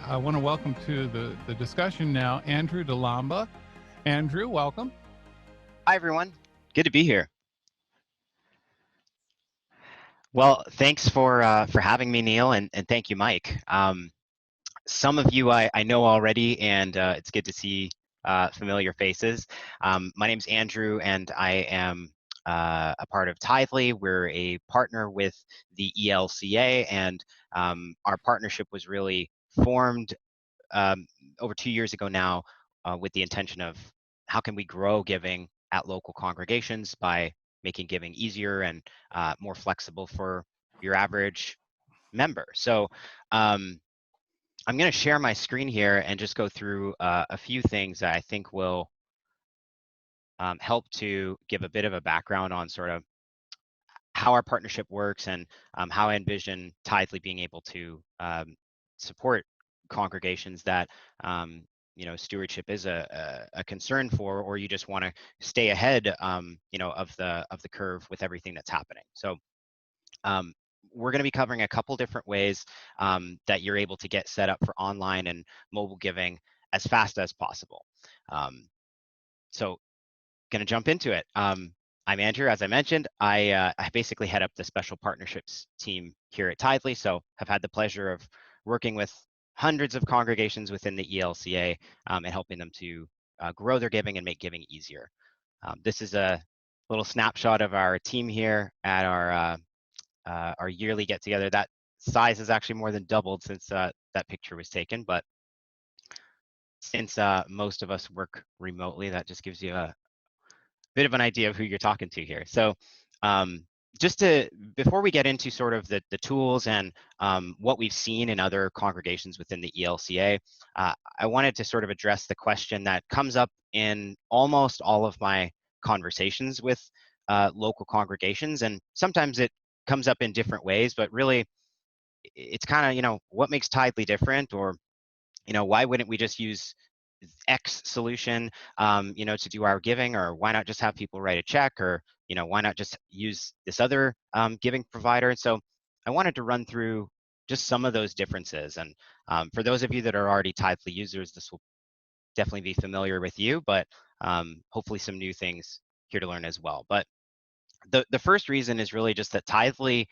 I want to welcome to the discussion now Andrew Dalamba. Andrew, welcome. Hi, everyone. Good to be here. Well, thanks for having me, Neil, and thank you, Mike. Some of you I know already, and it's good to see familiar faces. My name's Andrew, and I am a part of Tithely. We're a partner with the ELCA, and our partnership was really formed over 2 years ago now with the intention of how can we grow giving at local congregations by making giving easier and more flexible for your average member. So I'm going to share my screen here and just go through a few things that I think will help to give a bit of a background on sort of how our partnership works and how I envision Tithely being able to support congregations that stewardship is a concern for, or you just want to stay ahead of the curve with everything that's happening. So we're going to be covering a couple different ways that you're able to get set up for online and mobile giving as fast as possible. So going to jump into it. I'm Andrew, as I mentioned. I basically head up the special partnerships team here at Tithely, so have had the pleasure of working with hundreds of congregations within the ELCA and helping them to grow their giving and make giving easier. This is a little snapshot of our team here at our yearly get-together. That size has actually more than doubled since that picture was taken, but since most of us work remotely, that just gives you a bit of an idea of who you're talking to here. So before we get into sort of the tools and what we've seen in other congregations within the ELCA, I wanted to sort of address the question that comes up in almost all of my conversations with local congregations, and sometimes it comes up in different ways, but really it's kind of, what makes Tithely different, or, why wouldn't we just use X solution, to do our giving, or why not just have people write a check, or, why not just use this other giving provider? And so I wanted to run through just some of those differences. And for those of you that are already Tithely users, this will definitely be familiar with you, but hopefully some new things here to learn as well. But the first reason is really just that Tithely,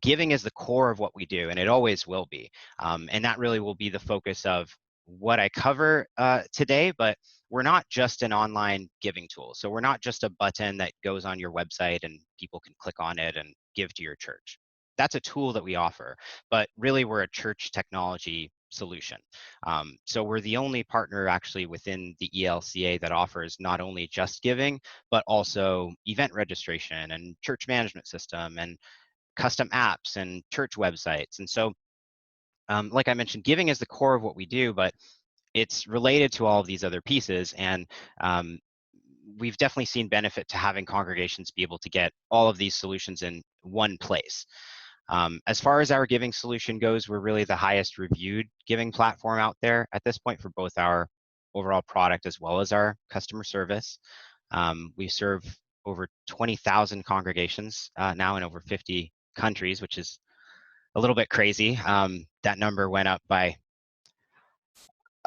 giving is the core of what we do, and it always will be. And that really will be the focus of what I cover today, but we're not just an online giving tool. So we're not just a button that goes on your website and people can click on it and give to your church. That's a tool that we offer, but really we're a church technology solution. So we're the only partner actually within the ELCA that offers not only just giving, but also event registration and church management system and custom apps and church websites. And so like I mentioned, giving is the core of what we do, but it's related to all of these other pieces. And we've definitely seen benefit to having congregations be able to get all of these solutions in one place. As far as our giving solution goes, we're really the highest reviewed giving platform out there at this point for both our overall product as well as our customer service. We serve over 20,000 congregations now in over 50 countries, which is a little bit crazy. That number went up by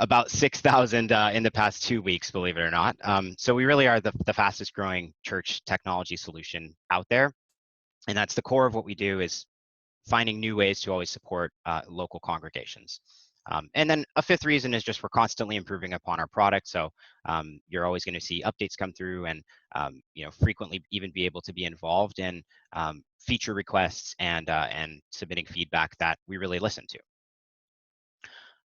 about 6,000 in the past 2 weeks, believe it or not. So we really are the fastest growing church technology solution out there. And that's the core of what we do, is finding new ways to always support local congregations. And then a fifth reason is just we're constantly improving upon our product. So you're always going to see updates come through, and frequently even be able to be involved in feature requests and submitting feedback that we really listen to.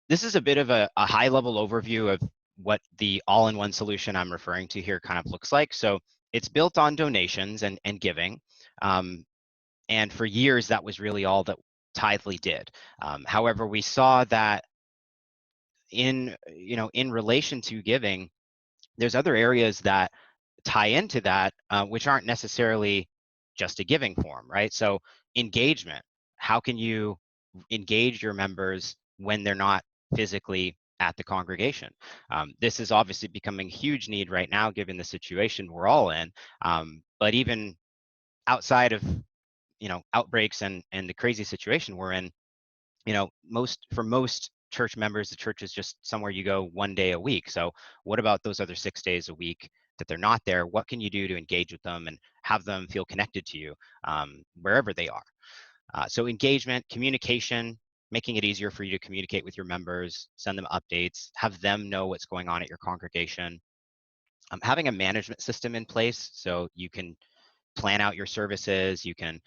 This is a bit of a high-level overview of what the all-in-one solution I'm referring to here kind of looks like. So it's built on donations and giving. And for years, that was really all that Tithely did. However, we saw that in relation to giving, there's other areas that tie into that, which aren't necessarily just a giving form, right? So engagement, how can you engage your members when they're not physically at the congregation? This is obviously becoming a huge need right now, given the situation we're all in. But even outside of outbreaks and the crazy situation we're in, most church members, the church is just somewhere you go one day a week. So what about those other 6 days a week that they're not there? What can you do to engage with them and have them feel connected to you wherever they are? So engagement, communication, making it easier for you to communicate with your members, send them updates, have them know what's going on at your congregation. Having a management system in place so you can plan out your services, you can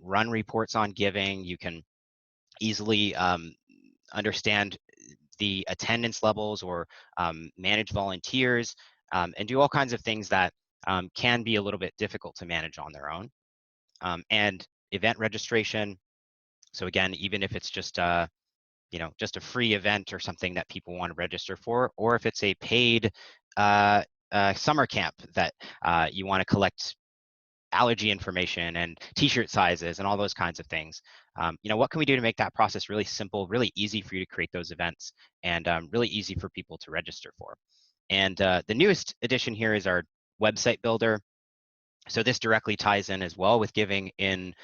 run reports on giving, you can easily understand the attendance levels or manage volunteers and do all kinds of things that can be a little bit difficult to manage on their own. And event registration. So again, even if it's just just a free event or something that people want to register for, or if it's a paid summer camp that you want to collect allergy information and t-shirt sizes and all those kinds of things. What can we do to make that process really simple, really easy for you to create those events, and really easy for people to register for? And the newest addition here is our website builder. So this directly ties in as well with giving, in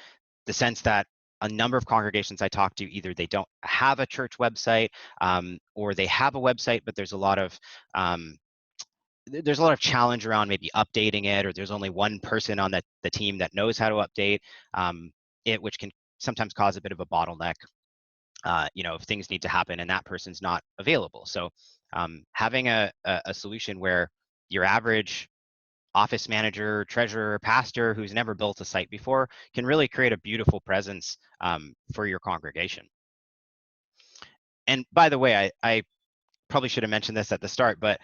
the sense that a number of congregations I talk to, either they don't have a church website or they have a website, but there's a lot of challenge around maybe updating it, or there's only one person on the team that knows how to update it, which can sometimes cause a bit of a bottleneck, if things need to happen and that person's not available. So having a solution where your average office manager, treasurer, pastor who's never built a site before can really create a beautiful presence for your congregation. And by the way, I probably should have mentioned this at the start, but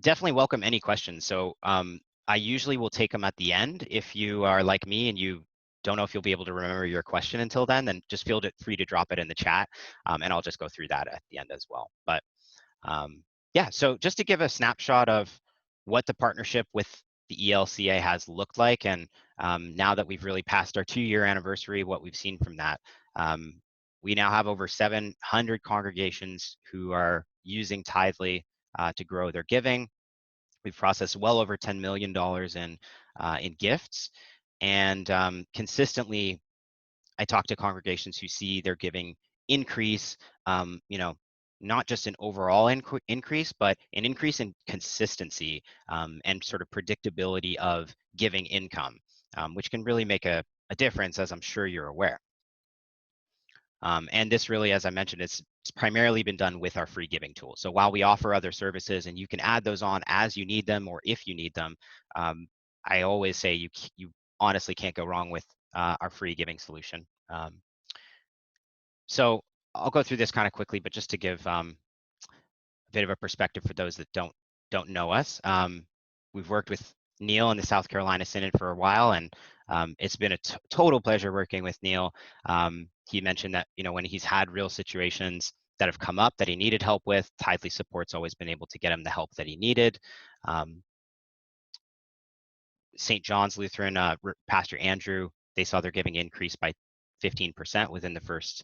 definitely welcome any questions. So I usually will take them at the end. If you are like me and you don't know if you'll be able to remember your question until then just feel free to drop it in the chat, and I'll just go through that at the end as well. But yeah, so just to give a snapshot of what the partnership with the ELCA has looked like, and now that we've really passed our 2-year anniversary, what we've seen from that. We now have over 700 congregations who are using Tithely to grow their giving. We've processed well over $10 million in gifts, and consistently, I talk to congregations who see their giving increase. Not just an overall increase, but an increase in consistency and sort of predictability of giving income, which can really make a difference, as I'm sure you're aware. And this really, as I mentioned, it's primarily been done with our free giving tool. So while we offer other services and you can add those on as you need them or if you need them, I always say you honestly can't go wrong with our free giving solution. So I'll go through this kind of quickly, but just to give a bit of a perspective for those that don't know us. We've worked with Neil in the South Carolina Synod for a while, and it's been a total pleasure working with Neil. He mentioned that when he's had real situations that have come up that he needed help with, Tithely Support's always been able to get him the help that he needed. St. John's Lutheran, Pastor Andrew, they saw their giving increase by 15% within the first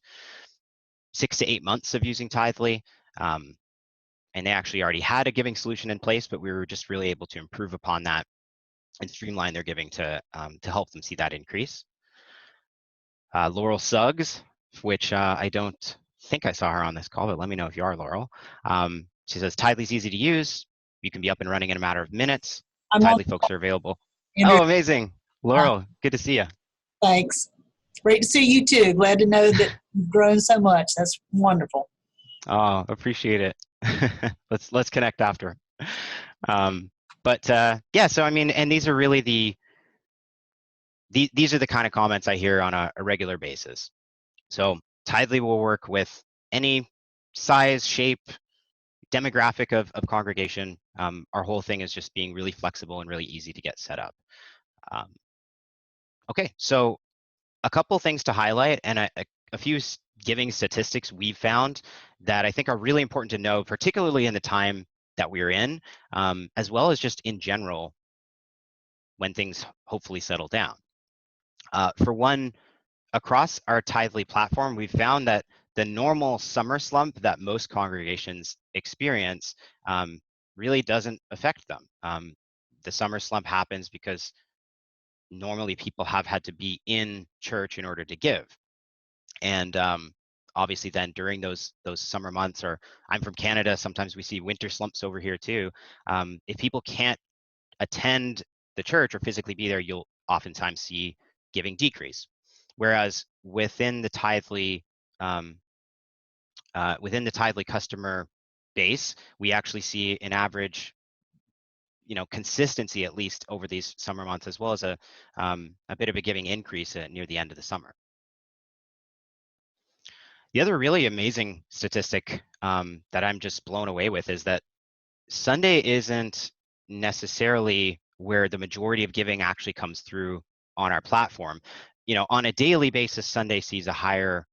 6 to 8 months of using Tithely. And they actually already had a giving solution in place, but we were just really able to improve upon that and streamline their giving to help them see that increase. Laurel Suggs, which I don't think I saw her on this call, but let me know if you are, Laurel. She says, Tithely's easy to use. You can be up and running in a matter of minutes. Tithely folks are available. Andrew. Oh, amazing. Laurel, good to see you. Thanks. It's great to see you too. Glad to know that you've grown so much. That's wonderful. Oh, appreciate it. let's connect after. Yeah, so I mean, and these are really these are the kind of comments I hear on a regular basis. So Tithely will work with any size, shape, demographic of congregation. Our whole thing is just being really flexible and really easy to get set up. Okay, so a couple things to highlight, and a few giving statistics we've found that I think are really important to know, particularly in the time that we're in, as well as just in general when things hopefully settle down. For one, across our Tithely platform, we've found that the normal summer slump that most congregations experience really doesn't affect them. The summer slump happens because normally people have had to be in church in order to give. And obviously then during those summer months, or I'm from Canada, sometimes we see winter slumps over here too. If people can't attend the church or physically be there, you'll oftentimes see giving decrease. Whereas within the Tithely customer base, we actually see an average, consistency, at least over these summer months, as well as a bit of a giving increase near the end of the summer. The other really amazing statistic that I'm just blown away with is that Sunday isn't necessarily where the majority of giving actually comes through on our platform. On a daily basis, Sunday sees a higher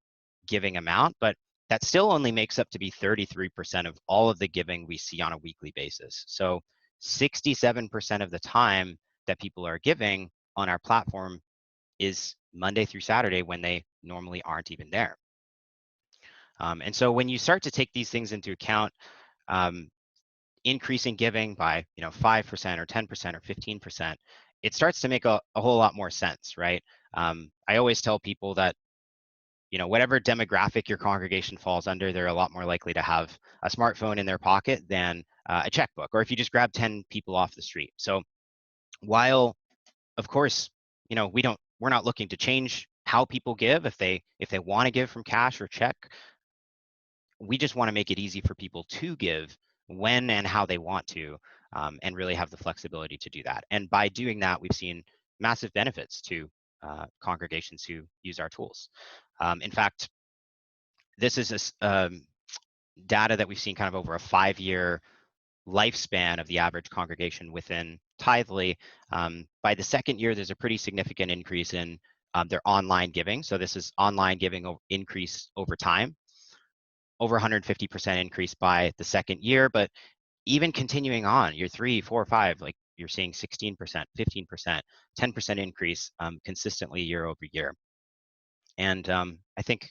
giving amount, but that still only makes up to be 33% of all of the giving we see on a weekly basis. So 67% of the time that people are giving on our platform is Monday through Saturday, when they normally aren't even there. And so when you start to take these things into account, increasing giving by 5% or 10% or 15%, it starts to make a whole lot more sense, right? I always tell people that whatever demographic your congregation falls under, they're a lot more likely to have a smartphone in their pocket than a checkbook, or if you just grab 10 people off the street. So while, of course, we're not looking to change how people give. If they want to give from cash or check, we just want to make it easy for people to give when and how they want to, and really have the flexibility to do that. And by doing that, we've seen massive benefits to congregations who use our tools. In fact, this is data that we've seen kind of over a 5-year lifespan of the average congregation within Tithely. By the second year, there's a pretty significant increase in their online giving. So this is online giving increase over time, over 150% increase by the second year. But even continuing on, year 3, 4, 5, like you're seeing 16%, 15%, 10% increase consistently year over year. And I think,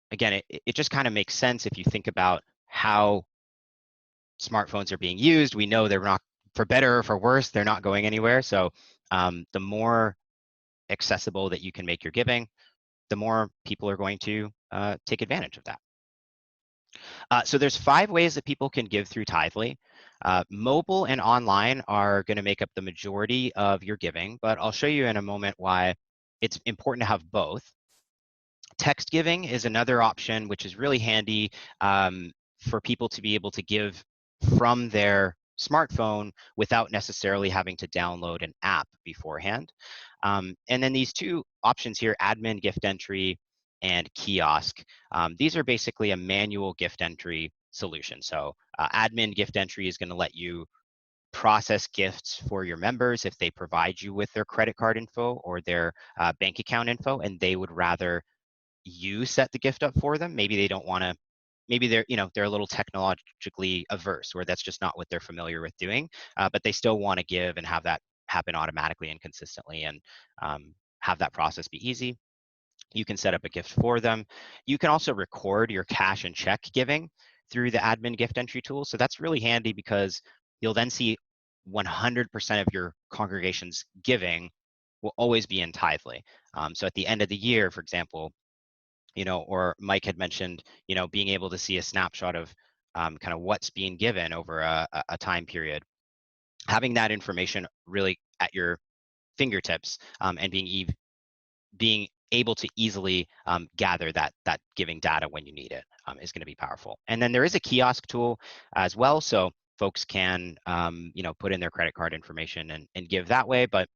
again, it just kind of makes sense if you think about how smartphones are being used. We know they're not, for better or for worse, they're not going anywhere. So the more accessible that you can make your giving, the more people are going to take advantage of that. So there's 5 ways that people can give through Tithely. Mobile and online are going to make up the majority of your giving, but I'll show you in a moment why it's important to have both. Text giving is another option, which is really handy for people to be able to give from their smartphone without necessarily having to download an app beforehand. And then these 2 options here, admin gift entry and kiosk. These are basically a manual gift entry solution. So admin gift entry is going to let you process gifts for your members if they provide you with their credit card info or their bank account info, and they would rather you set the gift up for them. Maybe they don't want to, maybe they're a little technologically averse, or that's just not what they're familiar with doing, but they still want to give and have that happen automatically and consistently, and have that process be easy. You can set up a gift for them. You can also record your cash and check giving through the admin gift entry tool. So that's really handy because you'll then see 100% of your congregation's giving will always be in Tithely. So at the end of the year, for example, or Mike had mentioned, being able to see a snapshot of kind of what's being given over a time period. Having that information really at your fingertips, and being able to easily gather that giving data when you need it is going to be powerful. And then there is a kiosk tool as well, so folks can put in their credit card information and give that way. But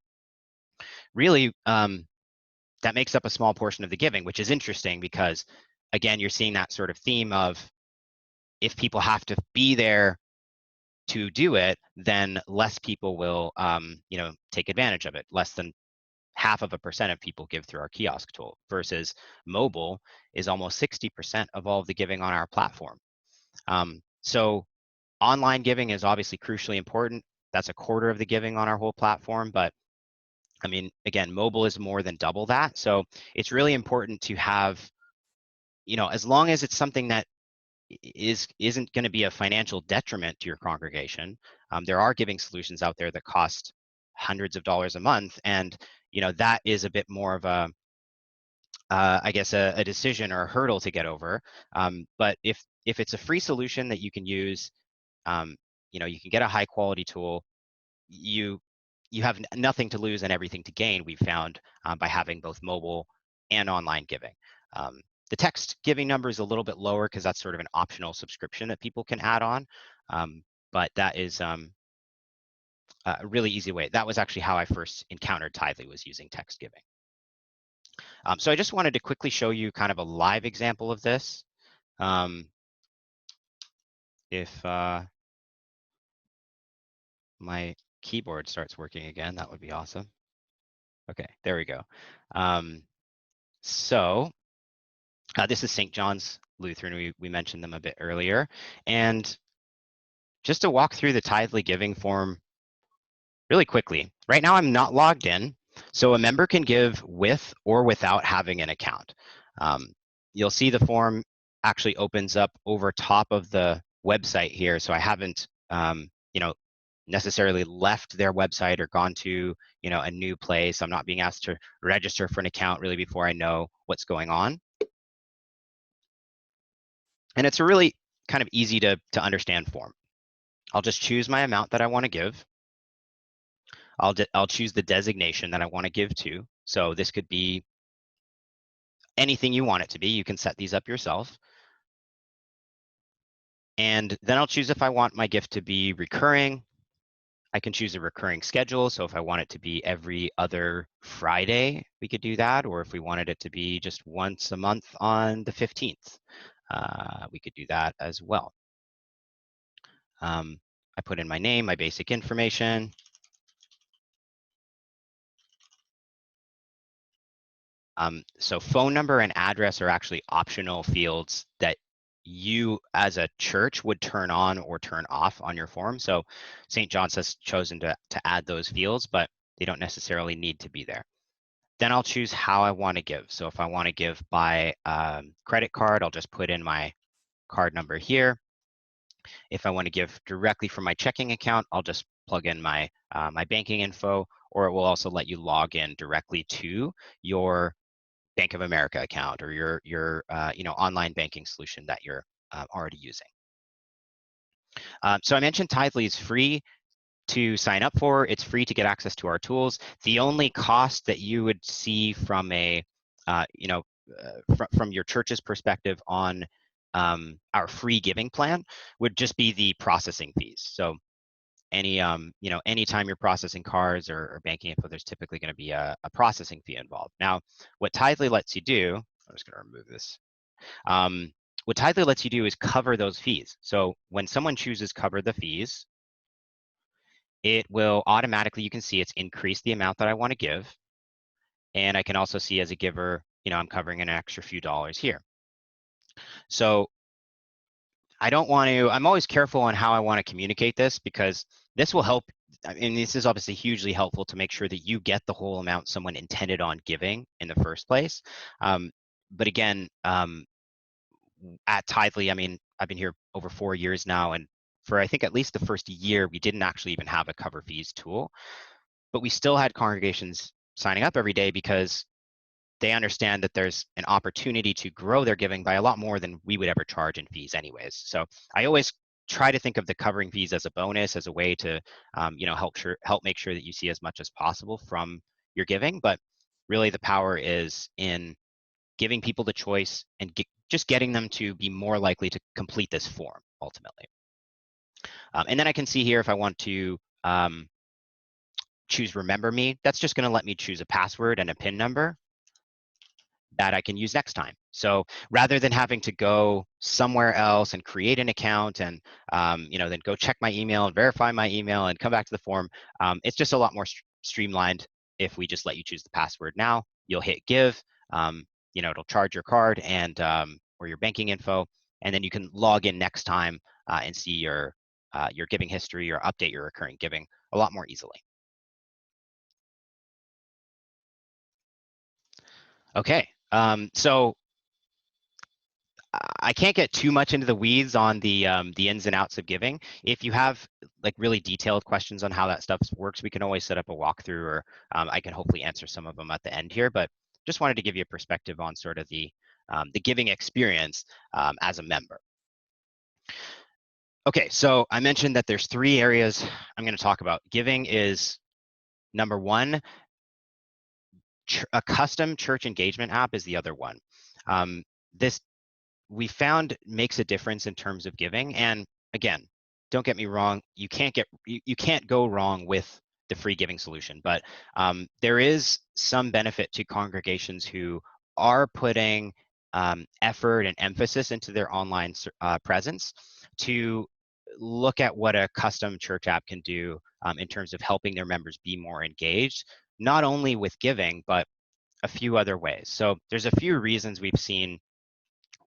really, that makes up a small portion of the giving, which is interesting because, again, you're seeing that sort of theme of if people have to be there to do it, then less people will take advantage of it. Less than 0.5% of people give through our kiosk tool, versus mobile is almost 60% of all of the giving on our platform. So online giving is obviously crucially important. That's 1/4 of the giving on our whole platform, but I mean, again, mobile is more than double that. So it's really important to have, as long as it's something that isn't going to be a financial detriment to your congregation. There are giving solutions out there that cost hundreds of dollars a month, and that is a bit more of I guess, a decision or a hurdle to get over. But if it's a free solution that you can use, you know, you can get a high quality tool, you have nothing to lose and everything to gain, we've found, by having both mobile and online giving. The text giving number is a little bit lower because that's sort of an optional subscription that people can add on. But that is a really easy way. That was actually how I first encountered Tithely, was using text giving. So I just wanted to quickly show you kind of a live example of this. If my keyboard starts working again, that would be awesome. Okay, there we go. So this is St. John's Lutheran. We mentioned them a bit earlier. And just to walk through the Tithely giving form really quickly. Right now I'm not logged in, so a member can give with or without having an account. You'll see the form actually opens up over top of the website here, so I haven't you know, necessarily left their website or gone to, you know, a new place. I'm not being asked to register for an account really before I know what's going on. And it's a really kind of easy to understand form. I'll just choose my amount that I want to give. I'll choose the designation that I want to give to. So this could be anything you want it to be. You can set these up yourself. And then I'll choose if I want my gift to be recurring. I can choose a recurring schedule. So if I want it to be every other Friday, we could do that. Or if we wanted it to be just once a month on the 15th, we could do that as well. I put in my name, my basic information. So phone number and address are actually optional fields that you as a church would turn on or turn off on your form. So St. John's has chosen to add those fields, but they don't necessarily need to be there. Then I'll choose how I want to give. So if I want to give by credit card, I'll just put in my card number here. If I want to give directly from my checking account, I'll just plug in my my banking info, or it will also let you log in directly to your Bank of America account or your you know, online banking solution that you're already using. So I mentioned Tithely is free to sign up for. It's free to get access to our tools. The only cost that you would see from a you know, from your church's perspective on our free giving plan would just be the processing fees. So any you know, anytime you're processing cards or banking info, there's typically going to be a processing fee involved. Now, what Tithely lets you do, I'm just going to remove this. What Tithely lets you do is cover those fees. So when someone chooses cover the fees, it will automatically, you can see it's increased the amount that I want to give. And I can also see as a giver, you know, I'm covering an extra few dollars here. So I don't want to, I'm always careful on how I want to communicate this, because this will help. I mean, this is obviously hugely helpful to make sure that you get the whole amount someone intended on giving in the first place. But again, at Tithely, I mean, I've been here over 4 years now, and for I think at least the first year, we didn't actually even have a cover fees tool, but we still had congregations signing up every day because they understand that there's an opportunity to grow their giving by a lot more than we would ever charge in fees anyways. So I always try to think of the covering fees as a bonus, as a way to you know, help make sure that you see as much as possible from your giving. But really the power is in giving people the choice and just getting them to be more likely to complete this form ultimately. And then I can see here if I want to choose Remember Me, that's just going to let me choose a password and a PIN number that I can use next time. So rather than having to go somewhere else and create an account and you know, then go check my email and verify my email and come back to the form, it's just a lot more streamlined if we just let you choose the password now. You'll hit give, you know, it'll charge your card and or your banking info, and then you can log in next time and see your giving history or update your recurring giving a lot more easily. Okay, so I can't get too much into the weeds on the ins and outs of giving. If you have like really detailed questions on how that stuff works, we can always set up a walkthrough, or I can hopefully answer some of them at the end here. But just wanted to give you a perspective on sort of the giving experience as a member. Okay, so I mentioned that there's 3 areas I'm going to talk about. Giving is number 1. A custom church engagement app is the other one. This we found makes a difference in terms of giving. And again, don't get me wrong, you can't go wrong with the free giving solution, but there is some benefit to congregations who are putting effort and emphasis into their online presence to look at what a custom church app can do in terms of helping their members be more engaged, not only with giving, but a few other ways. So there's a few reasons we've seen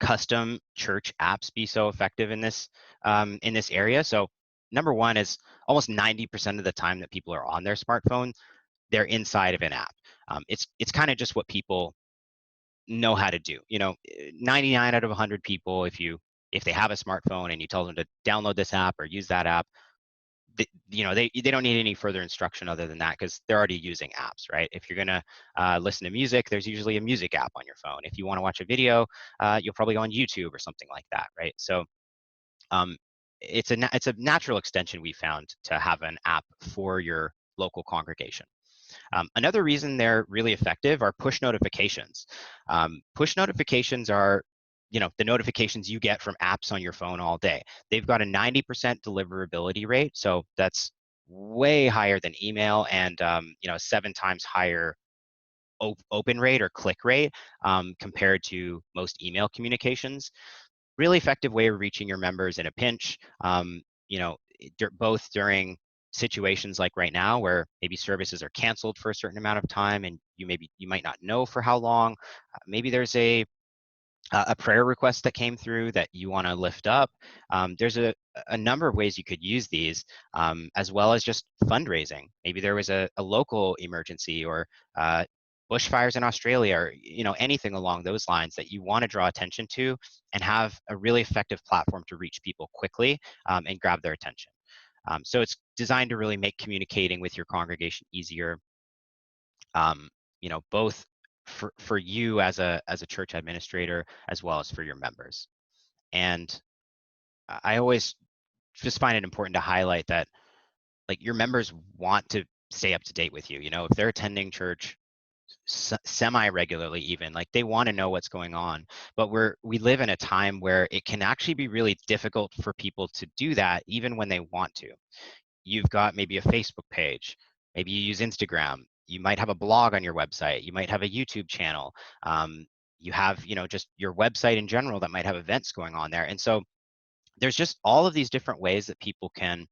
custom church apps be so effective in this area. So number 1 is almost 90% of the time that people are on their smartphone, they're inside of an app. It's kind of just what people know how to do. 99 out of 100 people, if they have a smartphone and you tell them to download this app or use that app, they don't need any further instruction other than that, because they're already using apps, right? If you're gonna listen to music, there's usually a music app on your phone. If you want to watch a video, you'll probably go on YouTube or something like that, right? So it's a natural extension we found to have an app for your local congregation. Another reason they're really effective are push notifications. Push notifications are the notifications you get from apps on your phone all day. They've got a 90% deliverability rate, so that's way higher than email, and 7 times higher open rate or click rate compared to most email communications. Really effective way of reaching your members in a pinch, both during situations like right now where maybe services are canceled for a certain amount of time and you might not know for how long. Maybe there's a prayer request that came through that you want to lift up. There's a number of ways you could use these, as well as just fundraising. Maybe there was a local emergency, or bushfires in Australia, or anything along those lines that you want to draw attention to and have a really effective platform to reach people quickly and grab their attention. So it's designed to really make communicating with your congregation easier, both for you as a church administrator, as well as for your members. And I always just find it important to highlight that, like, your members want to stay up to date with you. If they're attending church semi-regularly, even, like, they want to know what's going on. But we live in a time where it can actually be really difficult for people to do that, even when they want to. You've got maybe a Facebook page, maybe you use Instagram, you might have a blog on your website, you might have a YouTube channel, you have just your website in general that might have events going on there. And so there's just all of these different ways that people can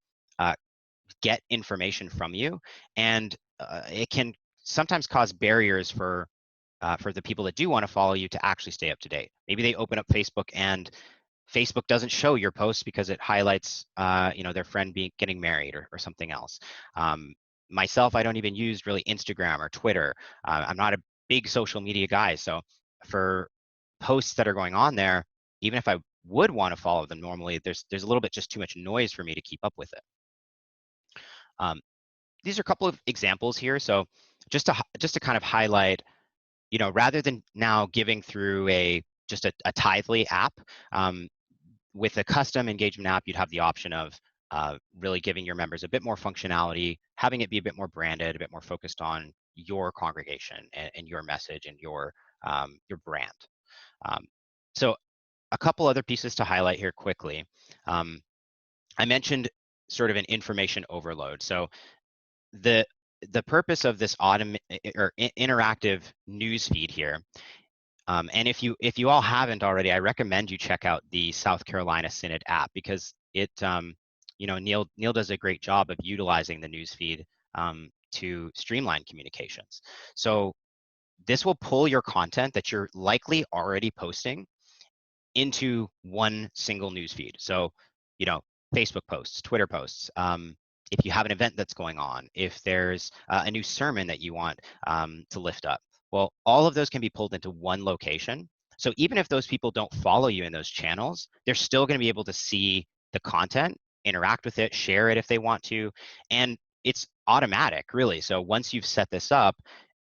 get information from you, and it can sometimes cause barriers for the people that do want to follow you to actually stay up to date. Maybe they open up Facebook and Facebook doesn't show your posts because it highlights their friend getting married or something else. Myself, I don't even use really Instagram or Twitter. I'm not a big social media guy, so for posts that are going on there, even if I would want to follow them normally, there's a little bit just too much noise for me to keep up with it. These are a couple of examples here. So just to kind of highlight, rather than now giving through just a Tithely app, with a custom engagement app, you'd have the option of really giving your members a bit more functionality, having it be a bit more branded, a bit more focused on your congregation and your message and your brand. So a couple other pieces to highlight here quickly. I mentioned sort of an information overload. So the purpose of this interactive news feed here, and if you all haven't already, I recommend you check out the South Carolina Synod app, because it Neil does a great job of utilizing the news feed to streamline communications. So this will pull your content that you're likely already posting into one single news feed. So Facebook posts, Twitter posts, if you have an event that's going on, if there's a new sermon that you want to lift up, well, all of those can be pulled into one location. So even if those people don't follow you in those channels, they're still going to be able to see the content, interact with it, share it if they want to, and it's automatic, really. So once you've set this up,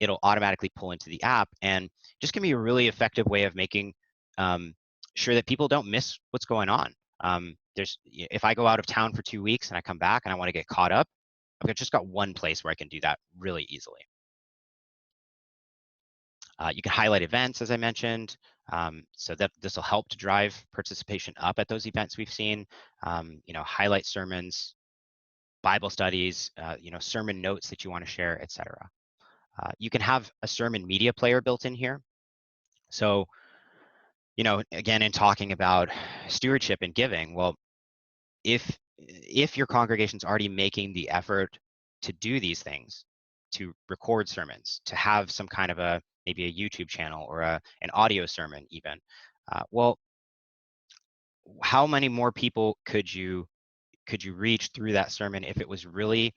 it'll automatically pull into the app, and just can be a really effective way of making sure that people don't miss what's going on. If I go out of town for 2 weeks and I come back and I want to get caught up, I've just got one place where I can do that really easily. You can highlight events, as I mentioned, so that this will help to drive participation up at those events we've seen. Highlight sermons, Bible studies, sermon notes that you want to share, etc. You can have a sermon media player built in here. So, again, in talking about stewardship and giving, well, if your congregation's already making the effort to do these things, to record sermons, to have some kind of maybe a YouTube channel or an audio sermon even, well, how many more people could you reach through that sermon if it was really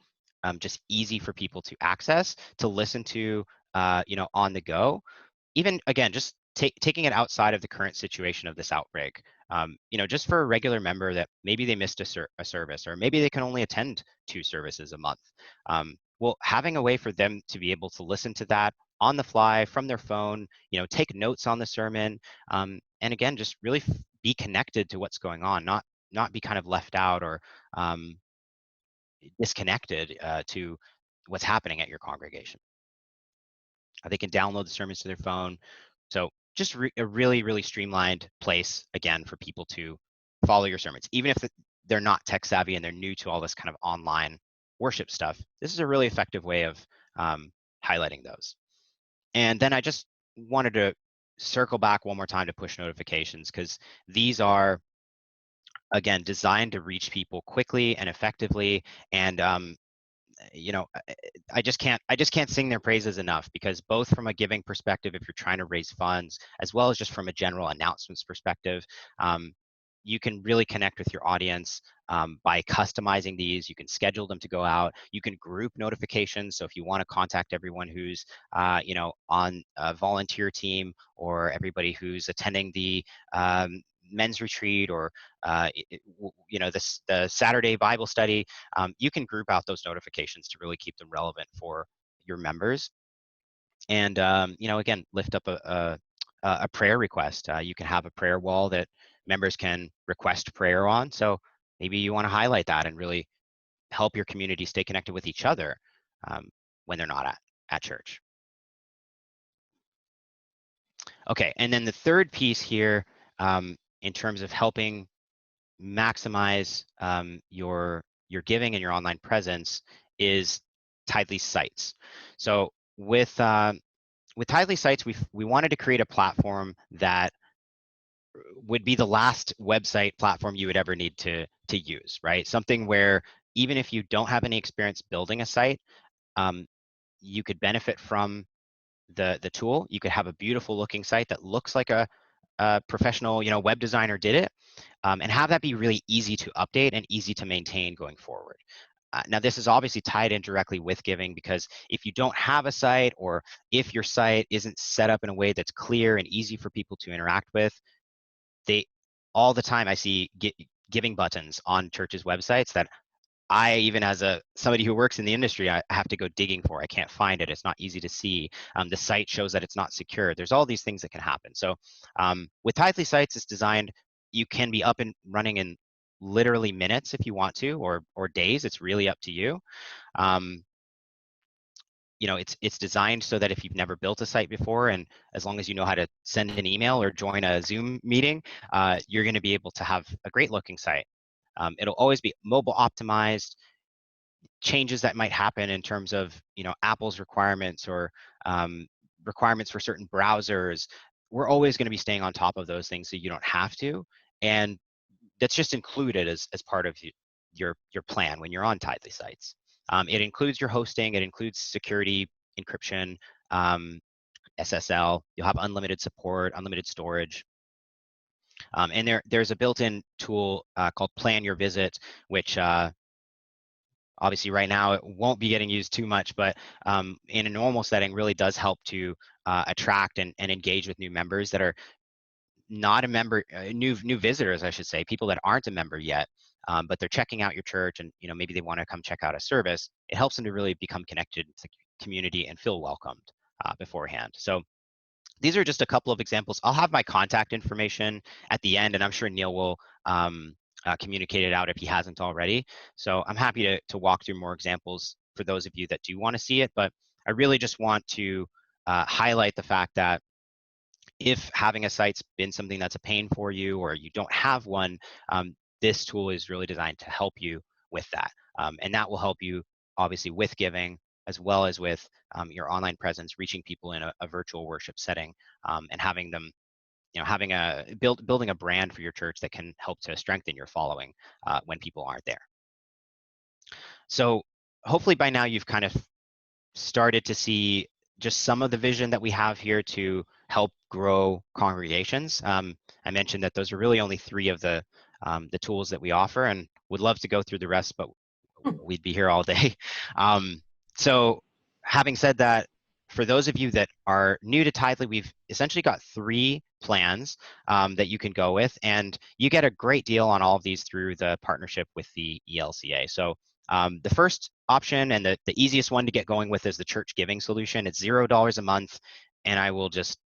just easy for people to access, to listen to, on the go? Even, again, just taking it outside of the current situation of this outbreak, just for a regular member that maybe they missed a service, or maybe they can only attend 2 services a month. Well, having a way for them to be able to listen to that on the fly from their phone, take notes on the sermon, and again, just really be connected to what's going on, not be kind of left out or disconnected to what's happening at your congregation. They can download the sermons to their phone. So just a really, really streamlined place, again, for people to follow your sermons. Even if they're not tech savvy and they're new to all this kind of online worship stuff, this is a really effective way of highlighting those. And then I just wanted to circle back one more time to push notifications, because these are, again, designed to reach people quickly and effectively. And I just can't sing their praises enough, because both from a giving perspective, if you're trying to raise funds, as well as just from a general announcements perspective, you can really connect with your audience by customizing these. You can schedule them to go out. You can group notifications. So if you want to contact everyone who's on a volunteer team, or everybody who's attending the men's retreat, or the Saturday Bible study, you can group out those notifications to really keep them relevant for your members. And again, lift up a prayer request. You can have a prayer wall that members can request prayer on. So maybe you want to highlight that and really help your community stay connected with each other when they're not at church. Okay, and then the third piece here, in terms of helping maximize your giving and your online presence, is Tidely Sites. So with Tidely Sites, we wanted to create a platform that would be the last website platform you would ever need to use, right? Something where even if you don't have any experience building a site, you could benefit from the tool. You could have a beautiful looking site that looks like a professional, web designer did it, and have that be really easy to update and easy to maintain going forward. Now, this is obviously tied in directly with giving, because if you don't have a site, or if your site isn't set up in a way that's clear and easy for people to interact with, all the time I see giving buttons on churches' websites that I, even as somebody who works in the industry, I have to go digging for. I can't find it. It's not easy to see. The site shows that it's not secure. There's all these things that can happen. So with Tidely Sites, it's designed, you can be up and running in literally minutes if you want to, or days. It's really up to you. It's designed so that if you've never built a site before, and as long as you know how to send an email or join a Zoom meeting, you're going to be able to have a great looking site. It'll always be mobile optimized. Changes that might happen in terms of Apple's requirements, or requirements for certain browsers, we're always going to be staying on top of those things, so you don't have to. And that's just included as part of your plan when you're on Tidely Sites. It includes your hosting, it includes security, encryption, SSL. You'll have unlimited support, unlimited storage. And there's a built-in tool called Plan Your Visit, which obviously right now it won't be getting used too much, but in a normal setting really does help to attract and engage with new members that are not a member, new visitors, I should say, people that aren't a member yet, but they're checking out your church, and maybe they want to come check out a service. It helps them to really become connected to the community and feel welcomed. beforehand. So these are just a couple of examples. I'll have my contact information at the end, and I'm sure Neil will communicate it out if he hasn't already. So I'm happy to walk through more examples for those of you that do want to see it, but I really just want to highlight the fact that if having a site's been something that's a pain for you, or you don't have one, this tool is really designed to help you with that. And that will help you obviously with giving, as well as with your online presence, reaching people in a virtual worship setting, and having them, having building a brand for your church that can help to strengthen your following when people aren't there. So hopefully by now you've kind of started to see just some of the vision that we have here to help grow congregations. I mentioned that those are really only 3 of the tools that we offer, and would love to go through the rest, but we'd be here all day. So having said that, for those of you that are new to Tithely, we've essentially got 3 plans that you can go with, and you get a great deal on all of these through the partnership with the ELCA. So the first option and the easiest one to get going with is the church giving solution. It's $0 a month, and I will just,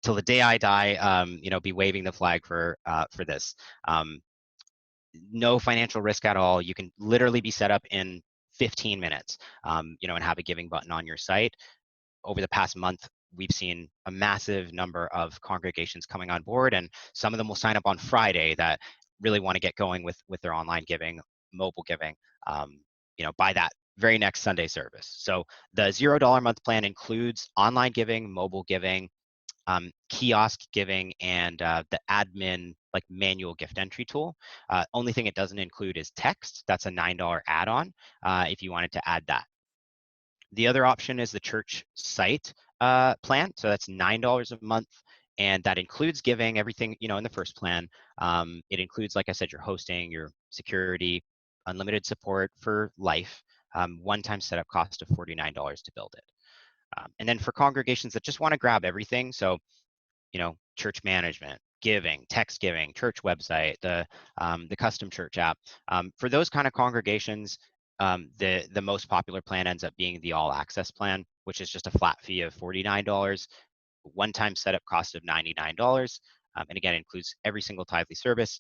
till the day I die, be waving the flag for this. No financial risk at all. You can literally be set up in 15 minutes, and have a giving button on your site. Over the past month, we've seen a massive number of congregations coming on board, and some of them will sign up on Friday that really want to get going with their online giving, mobile giving, by that very next Sunday service. So the $0 a month plan includes online giving, mobile giving, kiosk giving, and the admin manual gift entry tool. Only thing it doesn't include is text. That's a $9 add-on if you wanted to add that. The other option is the church site plan. So that's $9 a month, and that includes giving, everything in the first plan. It includes, like I said, your hosting, your security, unlimited support for life, one-time setup cost of $49 to build it. And then for congregations that just want to grab everything, so church management, giving, text giving, church website, the custom church app, for those kind of congregations, the most popular plan ends up being the all access plan, which is just a flat fee of $49, one-time setup cost of $99, and again includes every single Tithely service,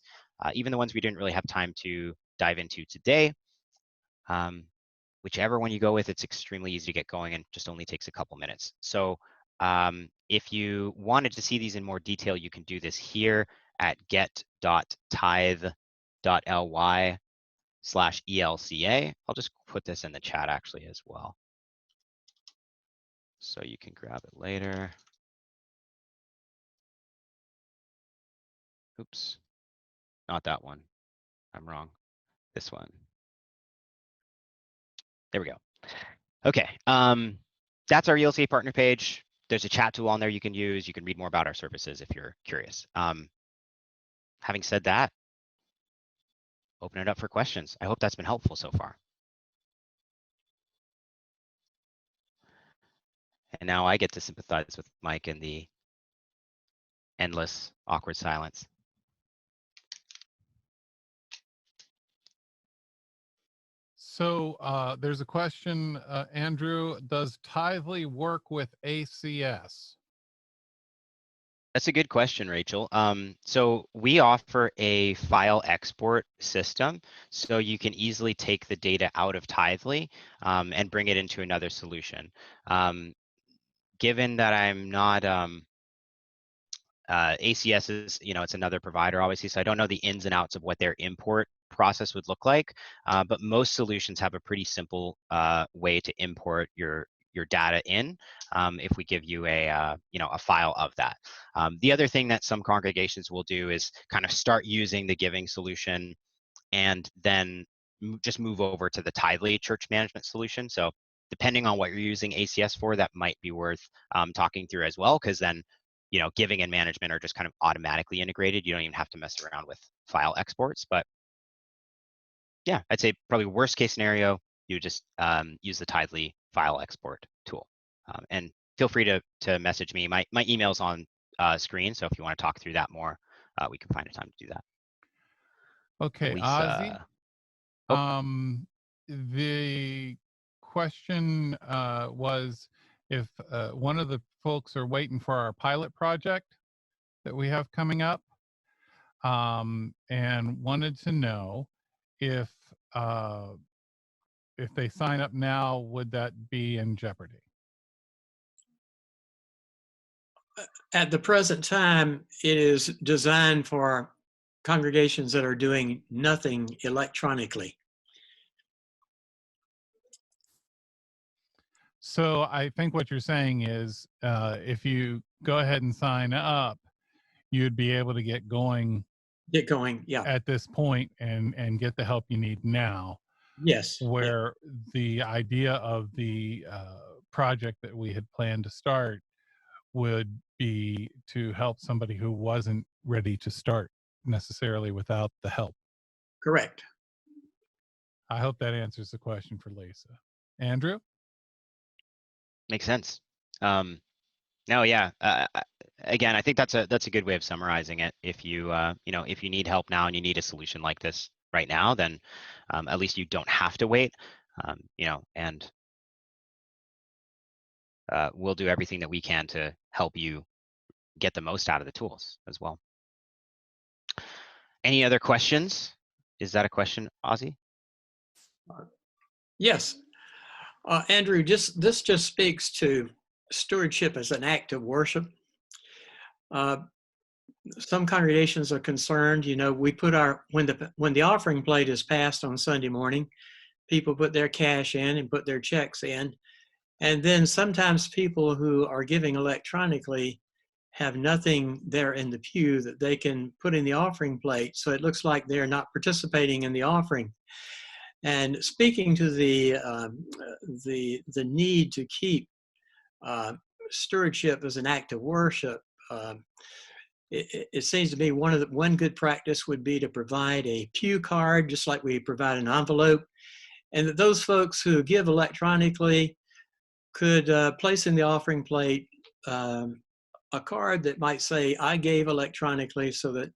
even the ones we didn't really have time to dive into today. Whichever one you go with, it's extremely easy to get going and just only takes a couple minutes. So if you wanted to see these in more detail, you can do this here at get.tithe.ly/ELCA. I'll just put this in the chat actually as well, so you can grab it later. Oops, not that one. I'm wrong. This one. There we go. Okay, that's our ELCA partner page. There's a chat tool on there you can use. You can read more about our services if you're curious. Having said that, open it up for questions. I hope that's been helpful so far. And now I get to sympathize with Mike in the endless awkward silence. So there's a question, Andrew, does Tithely work with ACS? That's a good question, Rachel. So we offer a file export system, so you can easily take the data out of Tithely and bring it into another solution. Given that I'm not, ACS is, it's another provider, obviously, so I don't know the ins and outs of what their import process would look like, but most solutions have a pretty simple way to import your data in if we give you a file of that. The other thing that some congregations will do is kind of start using the giving solution and then just move over to the Tithely church management solution. So depending on what you're using ACS for, that might be worth talking through as well, because then giving and management are just kind of automatically integrated. You don't even have to mess around with file exports. But yeah, I'd say probably worst case scenario, you just use the Tithely file export tool. And feel free to message me. My email's on screen, so if you want to talk through that more, we can find a time to do that. Okay, Lisa. Ozzy. The question was, if one of the folks are waiting for our pilot project that we have coming up, and wanted to know if they sign up now, would that be in jeopardy? At the present time, it is designed for congregations that are doing nothing electronically. So I think what you're saying is if you go ahead and sign up, you'd be able to get going Yeah. at this point and get the help you need now. Yes. Where the idea of the project that we had planned to start would be to help somebody who wasn't ready to start necessarily without the help. Correct. I hope that answers the question for Lisa. Andrew? Makes sense. No, yeah. Again, I think that's a good way of summarizing it. If you if you need help now and you need a solution like this right now, then at least you don't have to wait. And we'll do everything that we can to help you get the most out of the tools as well. Any other questions? Is that a question, Ozzy? Yes. Andrew, this just speaks to stewardship as an act of worship. Some congregations are concerned, we put when the offering plate is passed on Sunday morning, people put their cash in and put their checks in. And then sometimes people who are giving electronically have nothing there in the pew that they can put in the offering plate. So it looks like they're not participating in the offering. And speaking to the need to keep stewardship as an act of worship, it seems to me one good practice would be to provide a pew card, just like we provide an envelope, and that those folks who give electronically could place in the offering plate a card that might say, I gave electronically, so that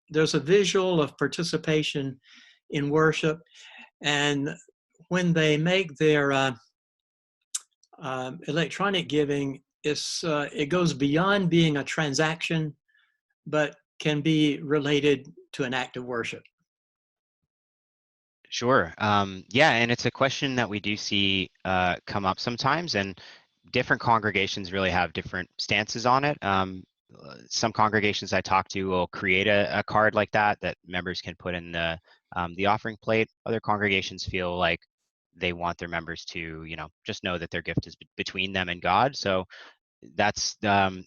there's a visual of participation in worship. And when they make their electronic giving, it goes beyond being a transaction, but can be related to an act of worship. Sure. Yeah, and it's a question that we do see come up sometimes, and different congregations really have different stances on it. Some congregations I talk to will create a card like that members can put in the offering plate. Other congregations feel like they want their members to, just know that their gift is between them and God. So that's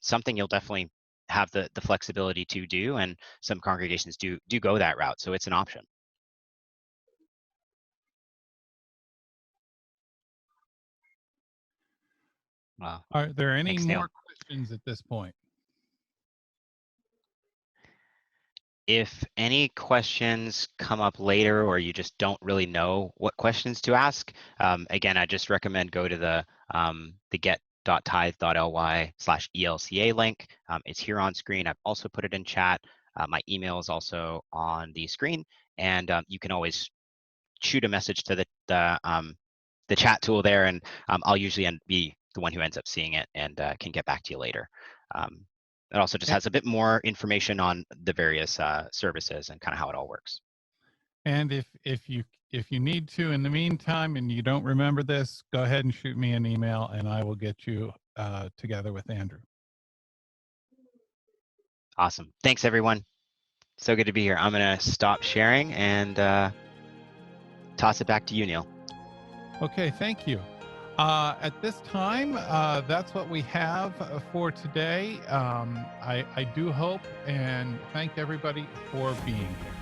something you'll definitely have the flexibility to do, and some congregations do go that route. So it's an option. Wow. Are there any Thanks, more Neil. questions at this point? If any questions come up later, or you just don't really know what questions to ask, again, I just recommend go to the get.tithe.ly/ELCA link. It's here on screen. I've also put it in chat. My email is also on the screen, and you can always shoot a message to the chat tool there, and I'll usually be the one who ends up seeing it and can get back to you later. It also just has a bit more information on the various services and kind of how it all works. And if you need to in the meantime and you don't remember this, go ahead and shoot me an email and I will get you together with Andrew. Awesome. Thanks, everyone. So good to be here. I'm going to stop sharing and toss it back to you, Neil. Okay, thank you. At this time, that's what we have for today. I do hope and thank everybody for being here.